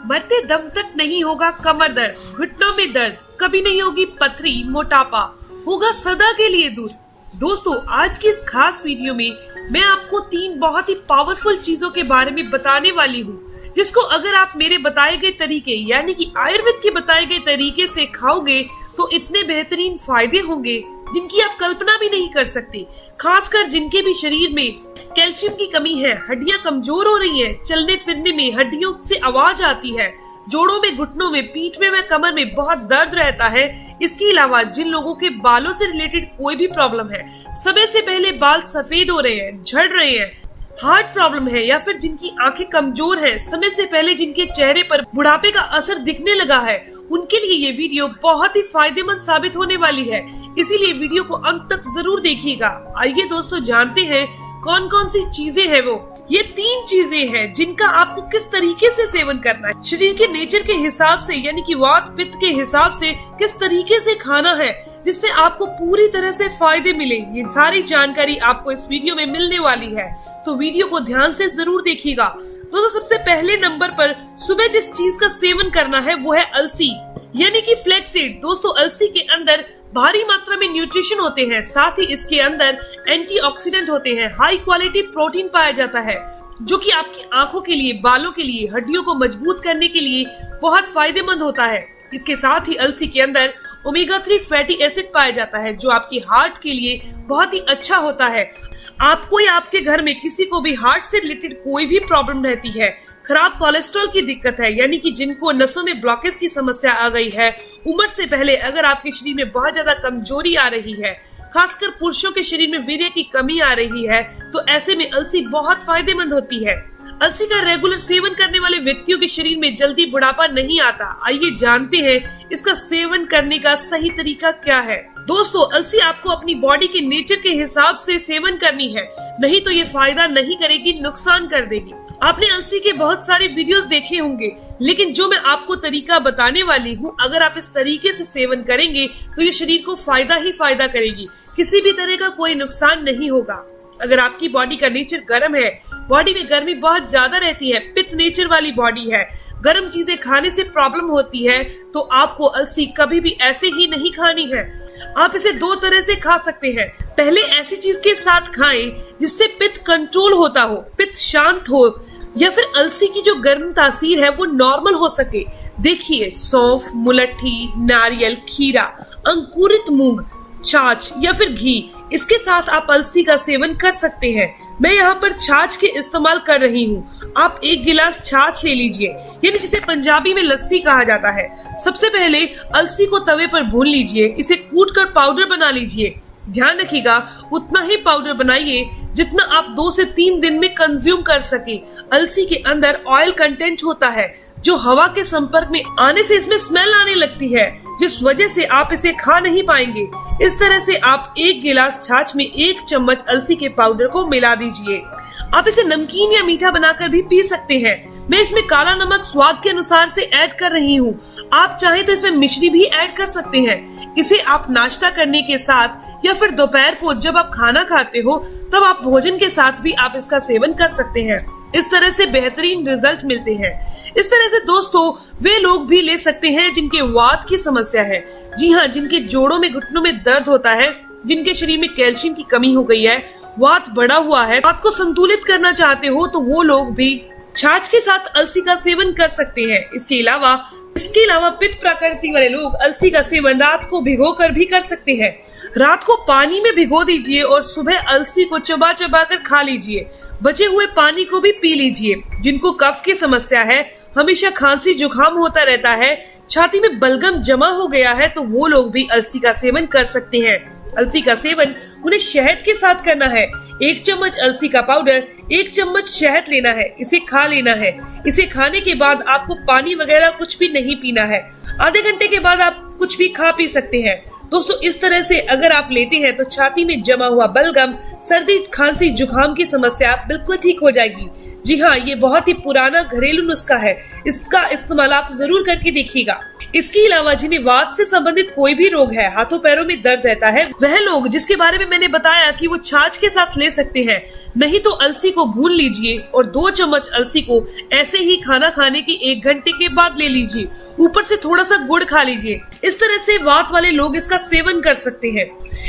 मरते दम तक नहीं होगा कमर दर्द, घुटनों में दर्द, कभी नहीं होगी पथरी, मोटापा होगा सदा के लिए दूर। दोस्तों, आज की इस खास वीडियो में मैं आपको 3 बहुत ही पावरफुल चीजों के बारे में बताने वाली हूँ, जिसको अगर आप मेरे बताए गए तरीके यानी कि आयुर्वेद के बताए गए तरीके से खाओगे तो इतने बेहतरीन फायदे होंगे जिनकी आप कल्पना भी नहीं कर सकते। खासकर जिनके भी शरीर में कैल्शियम की कमी है, हड्डियां कमजोर हो रही हैं, चलने फिरने में हड्डियों से आवाज आती है, जोड़ों में, घुटनों में, पीठ में व कमर में बहुत दर्द रहता है। इसके अलावा जिन लोगों के बालों से रिलेटेड कोई भी प्रॉब्लम है, समय से पहले बाल सफेद हो रहे हैं, झड़ रहे हैं, हार्ट प्रॉब्लम है, या फिर जिनकी आंखें कमजोर हैं, समय से पहले जिनके चेहरे पर बुढ़ापे का असर दिखने लगा है, उनके लिए ये वीडियो बहुत ही फायदेमंद साबित होने वाली है। इसीलिए वीडियो को अंत तक जरूर देखिएगा। आइए दोस्तों, जानते हैं कौन कौन सी चीजें हैं वो। ये 3 चीजें हैं जिनका आपको किस तरीके से सेवन करना है, शरीर के नेचर के हिसाब से यानी कि वात पित्त के हिसाब से किस तरीके से खाना है, जिससे आपको पूरी तरह से फायदे मिले। ये सारी जानकारी आपको इस वीडियो में मिलने वाली है, तो वीडियो को ध्यान से जरूर देखिएगा। दोस्तों, सबसे पहले नंबर पर सुबह जिस चीज का सेवन करना है वो है अलसी यानी कि फ्लैक्सीड। दोस्तों, अलसी के अंदर भारी मात्रा में न्यूट्रिशन होते हैं, साथ ही इसके अंदर एंटीऑक्सीडेंट होते हैं, हाई क्वालिटी प्रोटीन पाया जाता है, जो कि आपकी आंखों के लिए, बालों के लिए, हड्डियों को मजबूत करने के लिए बहुत फायदेमंद होता है। इसके साथ ही अलसी के अंदर ओमेगा 3 फैटी एसिड पाया जाता है, जो आपकी हार्ट के लिए बहुत ही अच्छा होता है। आपको या आपके घर में किसी को भी हार्ट से रिलेटेड कोई भी प्रॉब्लम रहती है, खराब कोलेस्ट्रॉल की दिक्कत है, यानी कि जिनको नसों में ब्लॉकेज की समस्या आ गई है, उम्र से पहले अगर आपके शरीर में बहुत ज्यादा कमजोरी आ रही है, खासकर पुरुषों के शरीर में वीर्य की कमी आ रही है, तो ऐसे में अलसी बहुत फायदेमंद होती है। अलसी का रेगुलर सेवन करने वाले व्यक्तियों के शरीर में जल्दी बुढ़ापा नहीं आता। आइए जानते हैं इसका सेवन करने का सही तरीका क्या है। दोस्तों, अलसी आपको अपनी बॉडी के नेचर के हिसाब से सेवन करनी है, नहीं तो ये फायदा नहीं करेगी, नुकसान कर देगी। आपने अलसी के बहुत सारे वीडियोस देखे होंगे, लेकिन जो मैं आपको तरीका बताने वाली हूँ, अगर आप इस तरीके से सेवन करेंगे तो ये शरीर को फायदा ही फायदा करेगी, किसी भी तरह का कोई नुकसान नहीं होगा। अगर आपकी बॉडी का नेचर गर्म है, बॉडी में गर्मी बहुत ज्यादा रहती है, पित्त नेचर वाली बॉडी है, गर्म चीजें खाने से प्रॉब्लम होती है, तो आपको अलसी कभी भी ऐसे ही नहीं खानी है। आप इसे 2 तरह से खा सकते हैं। पहले ऐसी चीज के साथ खाएं जिससे पित्त कंट्रोल होता हो, पित्त शांत हो, या फिर अलसी की जो गर्म तासीर है वो नॉर्मल हो सके। देखिए, सौंफ, मुलट्ठी, नारियल, खीरा, अंकुरित मूंग, छाछ या फिर घी, इसके साथ आप अलसी का सेवन कर सकते हैं। मैं यहाँ पर छाछ के इस्तेमाल कर रही हूँ। आप 1 गिलास छाछ ले लीजिए, यानी जिसे पंजाबी में लस्सी कहा जाता है। सबसे पहले अलसी को तवे पर भून लीजिए, इसे कूट कर पाउडर बना लीजिए। ध्यान रखिएगा, उतना ही पाउडर बनाइए जितना आप 2 से 3 दिन में कंज्यूम कर सके। अलसी के अंदर ऑयल कंटेंट होता है, जो हवा के संपर्क में आने से इसमें स्मेल आने लगती है, जिस वजह से आप इसे खा नहीं पाएंगे। इस तरह से आप 1 गिलास छाछ में 1 चम्मच अलसी के पाउडर को मिला दीजिए। आप इसे नमकीन या मीठा बनाकर भी पी सकते हैं। मैं इसमें काला नमक स्वाद के अनुसार से ऐड कर रही हूँ। आप चाहे तो इसमें मिश्री भी ऐड कर सकते हैं। इसे आप नाश्ता करने के साथ या फिर दोपहर को जब आप खाना खाते हो, तब आप भोजन के साथ भी आप इसका सेवन कर सकते हैं। इस तरह से बेहतरीन रिजल्ट मिलते हैं। इस तरह से दोस्तों, वे लोग भी ले सकते हैं जिनके वात की समस्या है। जी हाँ, जिनके जोड़ों में, घुटनों में दर्द होता है, जिनके शरीर में कैल्शियम की कमी हो गई है, वात बढ़ा हुआ है, वात को संतुलित करना चाहते हो, तो वो लोग भी छाछ के साथ अलसी का सेवन कर सकते हैं। इसके अलावा पित्त प्रकृति वाले लोग अलसी का सेवन रात को भिगोकर भी कर सकते हैं। रात को पानी में भिगो दीजिए और सुबह अलसी को चबा चबा कर खा लीजिए। बचे हुए पानी को भी पी लीजिए। जिनको कफ की समस्या है, हमेशा खांसी जुकाम होता रहता है, छाती में बलगम जमा हो गया है, तो वो लोग भी अलसी का सेवन कर सकते हैं। अलसी का सेवन उन्हें शहद के साथ करना है। 1 चम्मच अलसी का पाउडर, 1 चम्मच शहद लेना है, इसे खा लेना है। इसे खाने के बाद आपको पानी वगैरह कुछ भी नहीं पीना है। आधे घंटे के बाद आप कुछ भी खा पी सकते हैं। दोस्तों, इस तरह से अगर आप लेते हैं तो छाती में जमा हुआ बलगम, सर्दी, खांसी, जुकाम की समस्या बिल्कुल ठीक हो जाएगी। जी हाँ, ये बहुत ही पुराना घरेलू नुस्खा है। इसका इस्तेमाल आप जरूर करके देखिएगा। इसके अलावा जिन्हें वात से संबंधित कोई भी रोग है, हाथों पैरों में दर्द रहता है, वह लोग जिसके बारे में मैंने बताया कि वो छाछ के साथ ले सकते हैं, नहीं तो अलसी को भून लीजिए और 2 चम्मच अलसी को ऐसे ही खाना खाने की 1 घंटे के बाद ले लीजिए। ऊपर से थोड़ा सा गुड़ खा लीजिए। इस तरह से वात वाले लोग इसका सेवन कर सकते हैं।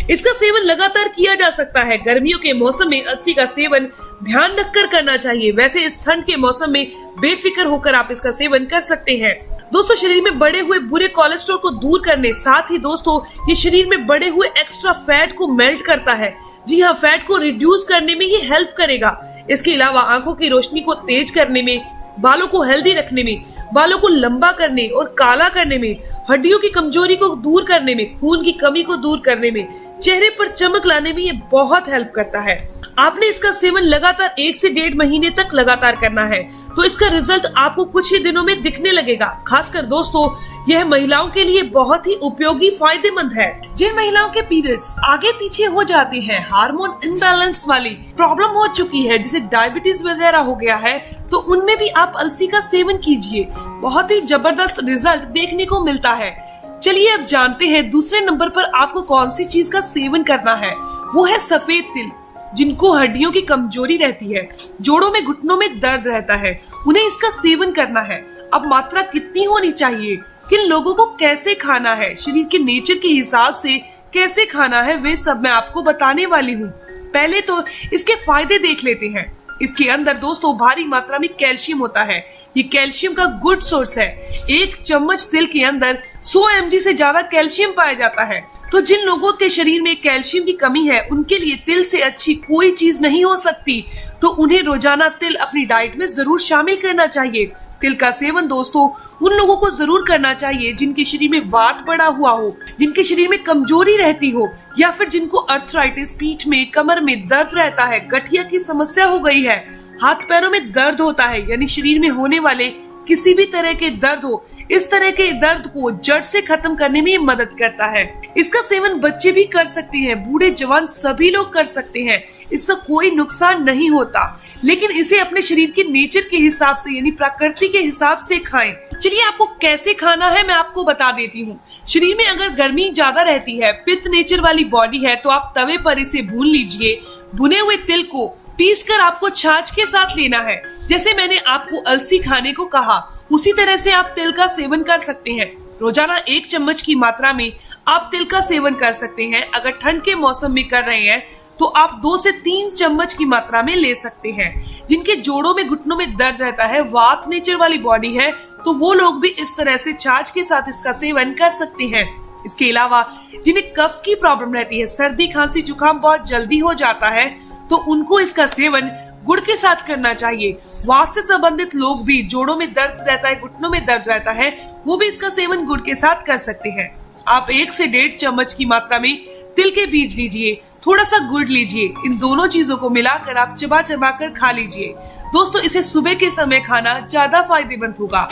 इसका सेवन लगातार किया जा सकता है। गर्मियों के मौसम में अलसी का सेवन ध्यान रखकर करना चाहिए। वैसे इस ठंड के मौसम में बेफिक्र होकर आप इसका सेवन कर सकते हैं। दोस्तों, शरीर में बढ़े हुए बुरे कोलेस्ट्रॉल को दूर करने, साथ ही दोस्तों ये शरीर में बढ़े हुए एक्स्ट्रा फैट को मेल्ट करता है। जी हाँ, फैट को रिड्यूस करने में ये हेल्प करेगा। इसके अलावा आंखों की रोशनी को तेज करने में, बालों को हेल्दी रखने में, बालों को लंबा करने और काला करने में, हड्डियों की कमजोरी को दूर करने में, खून की कमी को दूर करने में, चेहरे पर चमक लाने में ये बहुत हेल्प करता है। आपने इसका सेवन लगातार 1 से 1.5 महीने तक लगातार करना है, तो इसका रिजल्ट आपको कुछ ही दिनों में दिखने लगेगा। खासकर दोस्तों, यह महिलाओं के लिए बहुत ही उपयोगी, फायदेमंद है। जिन महिलाओं के पीरियड्स आगे पीछे हो जाते हैं, हार्मोन इम्बैलेंस वाली प्रॉब्लम हो चुकी है, जैसे डायबिटीज वगैरह हो गया है, तो उनमें भी आप अलसी का सेवन कीजिए। बहुत ही जबरदस्त रिजल्ट देखने को मिलता है। चलिए अब जानते हैं दूसरे नंबर पर आपको कौन सी चीज का सेवन करना है। वो है सफेद तिल। जिनको हड्डियों की कमजोरी रहती है, जोड़ों में घुटनों में दर्द रहता है, उन्हें इसका सेवन करना है। अब मात्रा कितनी होनी चाहिए, किन लोगों को कैसे खाना है, शरीर के नेचर के हिसाब से कैसे खाना है, वे सब मैं आपको बताने वाली हूँ। पहले तो इसके फायदे देख लेते हैं। इसके अंदर दोस्तों भारी मात्रा में कैल्शियम होता है। ये कैल्शियम का गुड सोर्स है। 1 चम्मच तिल के अंदर 100 mg से ज्यादा कैल्शियम पाया जाता है। तो जिन लोगों के शरीर में कैल्शियम की कमी है, उनके लिए तिल से अच्छी कोई चीज नहीं हो सकती। तो उन्हें रोजाना तिल अपनी डाइट में जरूर शामिल करना चाहिए। तिल का सेवन दोस्तों उन लोगों को जरूर करना चाहिए जिनके शरीर में वात बढ़ा हुआ हो, जिनके शरीर में कमजोरी रहती हो, या फिर जिनको अर्थराइटिस, पीठ में, कमर में दर्द रहता है, गठिया की समस्या हो गई है, हाथ पैरों में दर्द होता है, यानी शरीर में होने वाले किसी भी तरह के दर्द हो। इस तरह के दर्द को जड़ से खत्म करने में ये मदद करता है। इसका सेवन बच्चे भी कर सकते हैं, बूढ़े जवान सभी लोग कर सकते हैं। इसका कोई नुकसान नहीं होता, लेकिन इसे अपने शरीर के नेचर के हिसाब से, यानी प्रकृति के हिसाब से खाएं। चलिए आपको कैसे खाना है मैं आपको बता देती हूँ। शरीर में अगर गर्मी ज्यादा रहती है, पित्त नेचर वाली बॉडी है, तो आप तवे पर इसे भून लीजिए। भुने हुए तिल को पीसकर आपको छाछ के साथ लेना है। जैसे मैंने आपको अलसी खाने को कहा, उसी तरह से आप तिल का सेवन कर सकते हैं। रोजाना 1 चम्मच की मात्रा में आप तिल का सेवन कर सकते हैं। अगर ठंड के मौसम में कर रहे हैं तो आप 2 से 3 चम्मच की मात्रा में ले सकते हैं। जिनके जोड़ों में, घुटनों में दर्द रहता है, वात नेचर वाली बॉडी है, तो वो लोग भी इस तरह से छाछ के साथ इसका सेवन कर सकते हैं। इसके अलावा जिन्हें कफ की प्रॉब्लम रहती है, सर्दी, खांसी, जुकाम बहुत जल्दी हो जाता है, तो उनको इसका सेवन गुड़ के साथ करना चाहिए। वात से संबंधित लोग भी, जोड़ों में दर्द रहता है, घुटनों में दर्द रहता है, वो भी इसका सेवन गुड़ के साथ कर सकते हैं। आप 1 से 1.5 चम्मच की मात्रा में तिल के बीज लीजिए, थोड़ा सा गुड़ लीजिए। इन दोनों चीजों को मिलाकर आप चबा चबा कर खा लीजिए। दोस्तों इसे सुबह के समय खाना ज्यादा फायदेमंद होगा।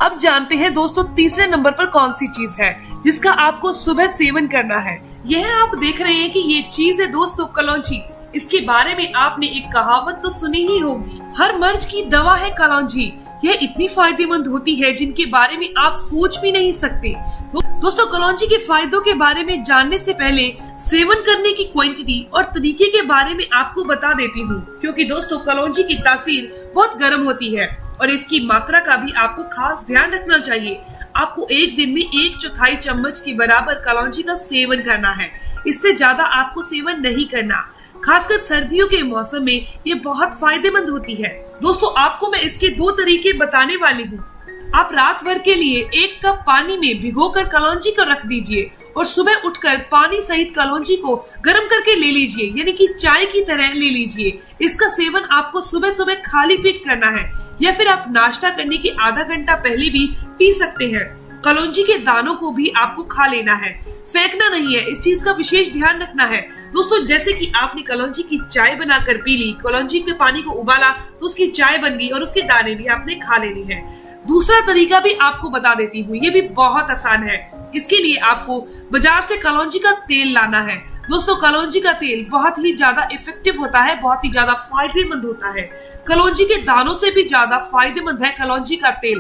अब जानते हैं दोस्तों तीसरे नंबर पर कौन सी चीज है जिसका आपको सुबह सेवन करना है। यह आप देख रहे हैं कि ये चीज है दोस्तों कलौंजी। इसके बारे में आपने एक कहावत तो सुनी ही होगी, हर मर्ज की दवा है कलौंजी। यह इतनी फायदेमंद होती है जिनके बारे में आप सोच भी नहीं सकते। दोस्तों कलौंजी के फायदों के बारे में जानने से पहले सेवन करने की क्वांटिटी और तरीके के बारे में आपको बता देती हूँ, क्योंकि दोस्तों कलौंजी की तासीर बहुत गर्म होती है और इसकी मात्रा का भी आपको खास ध्यान रखना चाहिए। आपको एक दिन में 1/4 चम्मच के बराबर कलौंजी का सेवन करना है। इससे ज्यादा आपको सेवन नहीं करना। खासकर सर्दियों के मौसम में ये बहुत फायदेमंद होती है। दोस्तों आपको मैं इसके 2 तरीके बताने वाली हूँ। आप रात भर के लिए 1 कप पानी में भिगोकर कलौंजी को रख दीजिए और सुबह उठकर पानी सहित कलौंजी को गर्म करके ले लीजिए, यानी कि चाय की तरह ले लीजिए। इसका सेवन आपको सुबह सुबह खाली पेट करना है, या फिर आप नाश्ता करने के आधा घंटा पहले भी पी सकते हैं। कलौंजी के दानों को भी आपको खा लेना है, फेंकना नहीं है। इस चीज का विशेष ध्यान रखना है। दोस्तों जैसे कि आपने कलौंजी की चाय बनाकर पी ली, कलौंजी के पानी को उबाला तो उसकी चाय बन गई और उसके दाने भी आपने खा लेने हैं। दूसरा तरीका भी आपको बता देती हूँ, ये भी बहुत आसान है। इसके लिए आपको बाजार से कलौंजी का तेल लाना है। दोस्तों कलौंजी का तेल बहुत ही ज्यादा इफेक्टिव होता है, बहुत ही ज्यादा फायदेमंद होता है। कलौंजी के दानों से भी ज्यादा फायदेमंद है कलौंजी का तेल।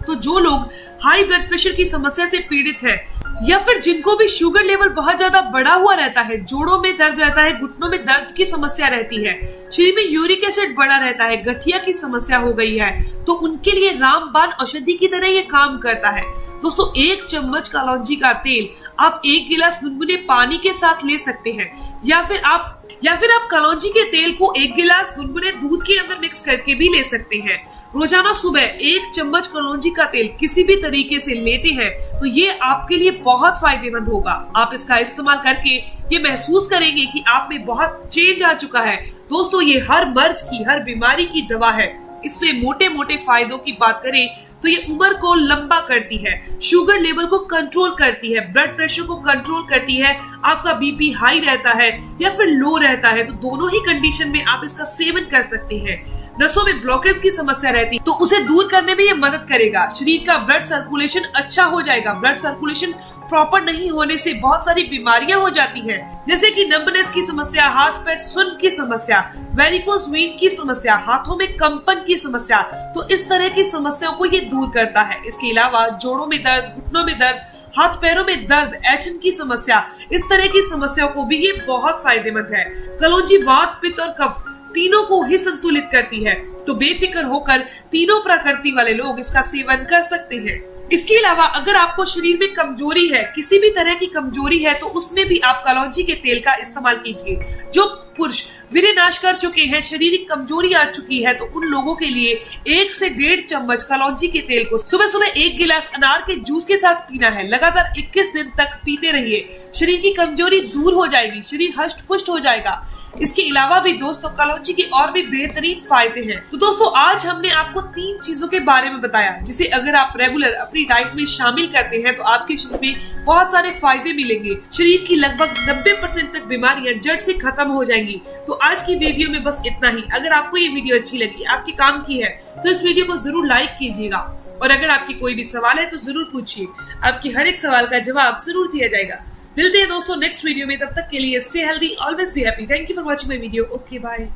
तो जो लोग हाई ब्लड प्रेशर की समस्या से पीड़ित है या फिर जिनको भी शुगर लेवल बहुत ज्यादा बढ़ा हुआ रहता है, जोड़ों में दर्द रहता है, घुटनों में दर्द की समस्या रहती है, शरीर में यूरिक एसिड बढ़ा रहता है, गठिया की समस्या हो गई है, तो उनके लिए रामबाण औषधि की तरह ये काम करता है। दोस्तों 1 चम्मच कलौंजी का तेल आप 1 गिलास गुनगुने पानी के साथ ले सकते हैं, या फिर आप कलौंजी के तेल को 1 गिलास गुनगुने दूध के अंदर मिक्स करके भी ले सकते हैं। रोजाना सुबह 1 चम्मच कलौंजी का तेल किसी भी तरीके से लेते हैं तो ये आपके लिए बहुत फायदेमंद होगा। आप इसका इस्तेमाल करके ये महसूस करेंगे कि आप में बहुत चेंज आ चुका है। दोस्तों ये हर मर्ज की, हर बीमारी की दवा है। इसमें मोटे मोटे फायदों की बात करें तो ये उम्र को लंबा करती है, शुगर लेवल को कंट्रोल करती है, ब्लड प्रेशर को कंट्रोल करती है। आपका बीपी हाई रहता है या फिर लो रहता है तो दोनों ही कंडीशन में आप इसका सेवन कर सकते हैं। नसों में ब्लॉकेज की समस्या रहती है तो उसे दूर करने में ये मदद करेगा। शरीर का ब्लड सर्कुलेशन अच्छा हो जाएगा। ब्लड सर्कुलेशन प्रॉपर नहीं होने से बहुत सारी बीमारियां हो जाती हैं, जैसे कि नंबनेस की समस्या, हाथ पैर सुन्न की समस्या, वेरिकोज वेन की समस्या, हाथों में कंपन की समस्या। तो इस तरह की समस्याओं को ये दूर करता है। इसके अलावा जोड़ों में दर्द, घुटनों में दर्द, हाथ पैरों में दर्द, ऐंठन की समस्या, इस तरह की समस्याओं को भी ये बहुत फायदेमंद है। कलौंजी वात, पित्त और कफ तीनों को ही संतुलित करती है, तो बेफिक्र होकर तीनों प्रकृति वाले लोग इसका सेवन कर सकते हैं। इसके अलावा अगर आपको शरीर में कमजोरी है, किसी भी तरह की कमजोरी है, तो उसमें भी आप कलौंजी के तेल का इस्तेमाल कीजिए। जो पुरुष वीर्य नाश कर चुके हैं, शारीरिक कमजोरी आ चुकी है, तो उन लोगों के लिए 1 से 1.5 चम्मच कलौंजी के तेल को सुबह सुबह 1 गिलास अनार के जूस के साथ पीना है। लगातार 21 दिन तक पीते रहिए। शरीर की कमजोरी दूर हो जाएगी, शरीर हष्ट पुष्ट हो जाएगा। इसके अलावा भी दोस्तों कलौंजी के और भी बेहतरीन फायदे हैं। तो दोस्तों आज हमने आपको 3 चीजों के बारे में बताया जिसे अगर आप रेगुलर अपनी डाइट में शामिल करते हैं तो आपके शरीर में बहुत सारे फायदे मिलेंगे। शरीर की लगभग 90% तक बीमारियां जड़ से खत्म हो जाएंगी। तो आज की वीडियो में बस इतना ही। अगर आपको ये वीडियो अच्छी लगी, आपके काम की है, तो इस वीडियो को जरूर लाइक कीजिएगा और अगर आपकी कोई भी सवाल है तो जरूर पूछिए। आपकी हर एक सवाल का जवाब जरूर दिया जाएगा। मिलते हैं दोस्तों नेक्स्ट वीडियो में, तब तक के लिए stay healthy, always be happy. Thank you for watching my video. Okay bye.